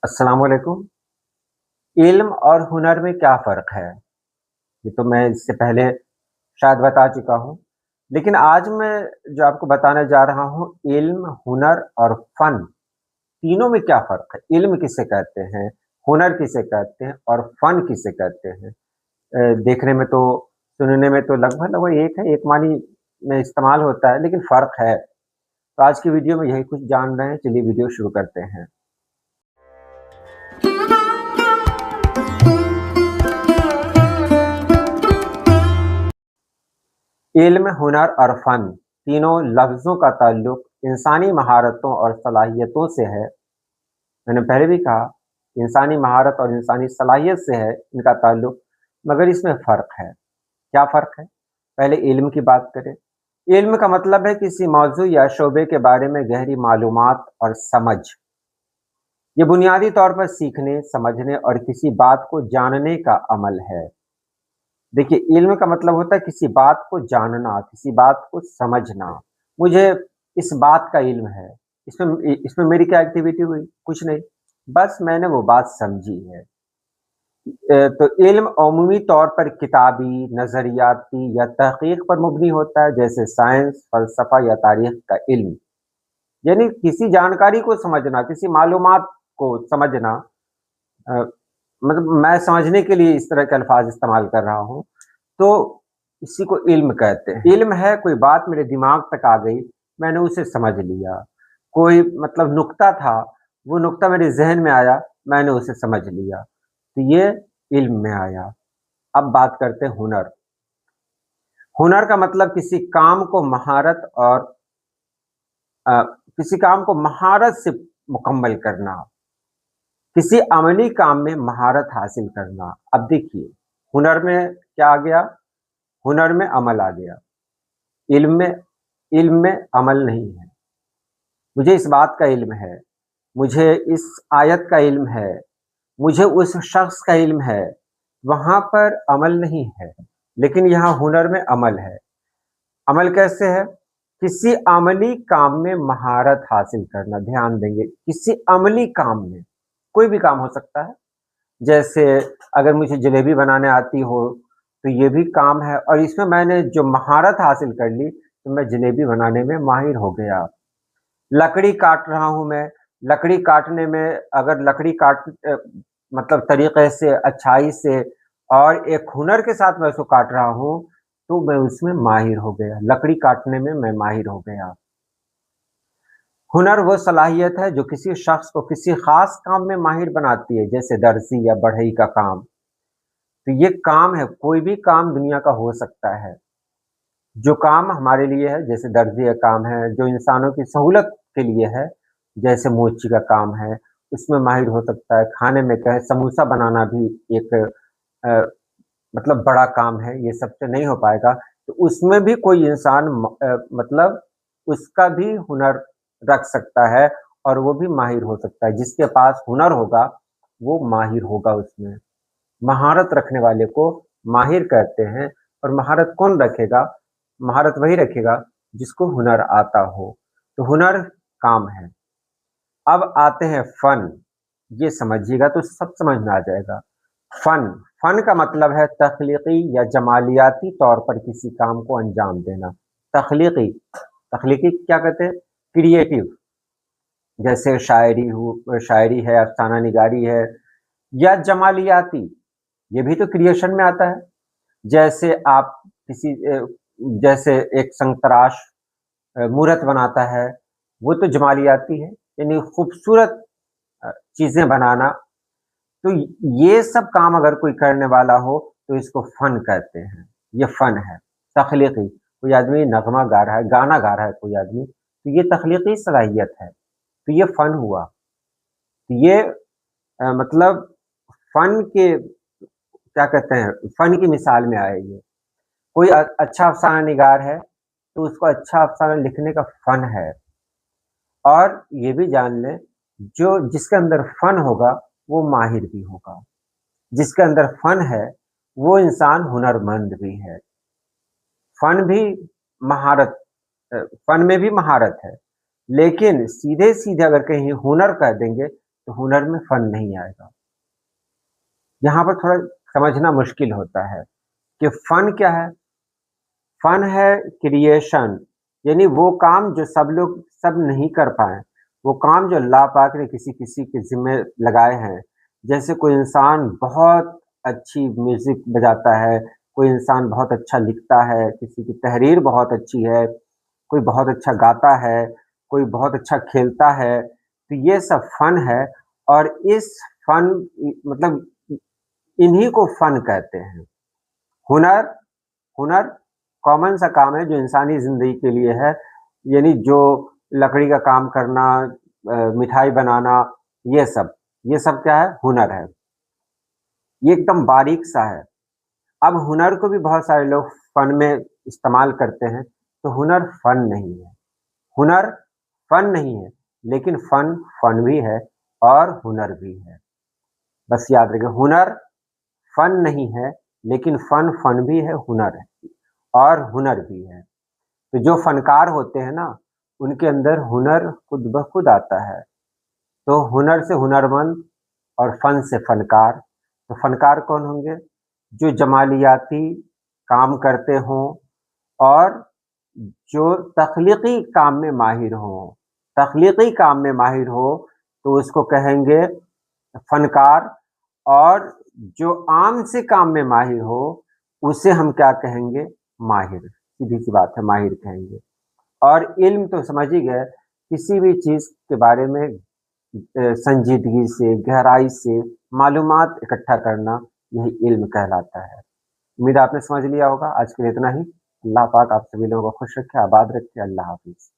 अस्सलाम वालेकुम। इल्म और हुनर में क्या फ़र्क है? ये तो मैं इससे पहले शायद बता चुका हूँ। लेकिन आज मैं जो आपको बताने जा रहा हूँ, इल्म, हुनर और फ़न, तीनों में क्या फ़र्क है? इल्म किसे कहते हैं, हुनर किसे कहते हैं और फ़न किसे कहते हैं? देखने में तो, सुनने में तो लगभग-लगभग एक है, एक मानी में इस्तेमाल होता है, लेकिन फ़र्क है। तो आज की वीडियो में यही कुछ जान रहे हैं, चलिए वीडियो शुरू करते हैं। इल्म, हुनर और फ़न तीनों लफ्ज़ों का ताल्लुक इंसानी महारतों और सलाहियतों से है। मैंने पहले भी कहा, इंसानी महारत और इंसानी सलाहियत से है इनका ताल्लुक, मगर इसमें फ़र्क है। क्या फ़र्क है? पहले इल्म की बात करें। इल्म का मतलब है किसी मौज़ू या शोबे के बारे में गहरी मालूमात और समझ। ये बुनियादी तौर पर सीखने, समझने और किसी बात को जानने का अमल है। देखिए, इल्म का मतलब होता है किसी बात को जानना, किसी बात को समझना। मुझे इस बात का इल्म है, इसमें मेरी क्या एक्टिविटी हुई? कुछ नहीं, बस मैंने वो बात समझी है। तो इल्म अमूमी तौर पर किताबी, नज़रियाती या तहक़ीक़ पर मुबनी होता है, जैसे साइंस, फ़लसफ़ा या तारीख़ का इल्म। यानी किसी जानकारी को समझना, किसी मालूमात को समझना। अ, मतलब मैं समझने के लिए इस तरह के अल्फ़ाज़ इस्तेमाल कर रहा हूँ। तो इसी को इल्म कहते हैं। इल्म है कोई बात मेरे दिमाग तक आ गई, मैंने उसे समझ लिया। कोई मतलब नुक्ता था, वो नुक्ता मेरे ज़हन में आया, मैंने उसे समझ लिया। तो ये इल्म में आया। अब बात करते हैं हुनर। हुनर का मतलब अ, किसी काम को महारत से मुकम्मल करना, किसी अमली काम में महारत हासिल करना। अब देखिए, हुनर में क्या आ गया? हुनर में अमल आ गया। इल्म में इल्म में अमल नहीं है। मुझे इस बात का इल्म है, मुझे इस आयत का इल्म है, मुझे उस शख्स का इल्म है, वहाँ पर अमल नहीं है। लेकिन यहाँ हुनर में अमल है। अमल कैसे है? किसी अमली काम में महारत हासिल करना, ध्यान देंगे, किसी अमली काम में, कोई भी काम हो सकता है। जैसे अगर मुझे जलेबी बनाने आती हो, तो ये भी काम है और इसमें मैंने जो महारत हासिल कर ली, तो मैं जलेबी बनाने में माहिर हो गया। लकड़ी काट रहा हूँ मैं, लकड़ी काटने में अगर मतलब तरीक़े से, अच्छाई से और एक हुनर के साथ मैं उसको काट रहा हूँ, तो मैं उसमें माहिर हो गया। लकड़ी काटने में मैं माहिर हो गया। हुनर वो सलाहियत है जो किसी शख्स को किसी ख़ास काम में माहिर बनाती है, जैसे दर्जी या बढ़ई का काम। तो ये काम है, कोई भी काम दुनिया का हो सकता है। जो काम हमारे लिए है, जैसे दर्जी का काम है, जो इंसानों की सहूलत के लिए है, जैसे मोची का काम है, उसमें माहिर हो सकता है। खाने में कहें, समोसा बनाना भी एक अ, मतलब बड़ा काम है, ये सबसे नहीं हो पाएगा। तो उसमें भी कोई इंसान मतलब उसका भी हुनर रख सकता है और वो भी माहिर हो सकता है। जिसके पास हुनर होगा, वो माहिर होगा उसमें। महारत रखने वाले को माहिर कहते हैं और महारत कौन रखेगा? महारत वही रखेगा जिसको हुनर आता हो। तो हुनर काम है। अब आते हैं फ़न। ये समझिएगा तो सब समझ में आ जाएगा। फ़न, फ़न का मतलब है तख्लीक़ी या जमालियाती तौर पर किसी काम को अंजाम देना। तख्लीक़ी, तख्लीक़ी क्या कहते हैं? क्रिएटिव, जैसे शायरी है, अफ़साना निगारी है, या जमालियाती, ये भी तो क्रिएशन में आता है। जैसे आप किसी जैसे एक संतराश मूरत बनाता है, वो तो जमालियाती है, यानी खूबसूरत चीज़ें बनाना। तो ये सब काम अगर कोई करने वाला हो, तो इसको फ़न कहते हैं। ये फ़न है, तख्लीक़ी। कोई आदमी नग़्मा गा रहा है, गाना गा रहा है कोई आदमी, तो ये तख्लीक़ी सलाहियत है, तो ये फ़न हुआ। तो ये मतलब फ़न के क्या कहते हैं, फ़न की मिसाल में आए ये। कोई अच्छा अफ़साना निगार है, तो उसको अच्छा अफ़साना लिखने का फ़न है। और ये भी जान लें, जो जिसके अंदर फ़न होगा, वो माहिर भी होगा। जिसके अंदर फ़न है, वो इंसान हुनरमंद भी है। फ़न भी महारत फ़न में भी महारत है, लेकिन सीधे-सीधे अगर कहीं हुनर कह देंगे, तो हुनर में फन नहीं आएगा। यहाँ पर थोड़ा समझना मुश्किल होता है कि फन क्या है? फन है क्रिएशन, यानी वो काम जो सब नहीं कर पाए, वो काम जो अल्लाह पाक ने किसी किसी के ज़िम्मे लगाए हैं। जैसे कोई इंसान बहुत अच्छी म्यूज़िक बजाता है, कोई इंसान बहुत अच्छा लिखता है, किसी की तहरीर बहुत अच्छी है, कोई बहुत अच्छा गाता है, कोई बहुत अच्छा खेलता है, तो ये सब फ़न है। और इस फ़न मतलब इन्हीं को फ़न कहते हैं। हुनर हुनर कॉमन सा काम है जो इंसानी ज़िंदगी के लिए है, यानी जो लकड़ी का काम करना, मिठाई बनाना, ये सब क्या है? हुनर है। ये एकदम बारीक सा है। अब हुनर को भी बहुत सारे लोग फ़न में इस्तेमाल करते हैं, तो हुनर फ़न नहीं है। हुनर फ़न नहीं है, लेकिन फ़न भी है और हुनर भी है। बस याद रखिए, हुनर फ़न नहीं है, लेकिन फ़न भी है, हुनर है और हुनर भी है। तो जो फ़नकार होते हैं ना, उनके अंदर हुनर खुद ब खुद आता है। तो हुनर से हुनरमंद और फ़न से फ़नकार। तो फ़नकार कौन होंगे? जो जमालियाती काम करते हों और जो तख्लीक़ी काम में माहिर हों। तख्लीक़ी काम में माहिर हो, तो उसको कहेंगे फ़नकार। और जो आम से काम में माहिर हो, उसे हम क्या कहेंगे? माहिर। सीधी-सी बात है, माहिर कहेंगे। और इल्म तो समझ ही गए, किसी भी चीज़ के बारे में संजीदगी से, गहराई से मालूमात इकट्ठा करना, यही इल्म कहलाता है। उम्मीद है आपने समझ लिया होगा। आज के लिए इतना ही। अल्लाह पाक आप सभी लोगों को खुश रखे, आबाद रखे। अल्लाह हाफ़िज़।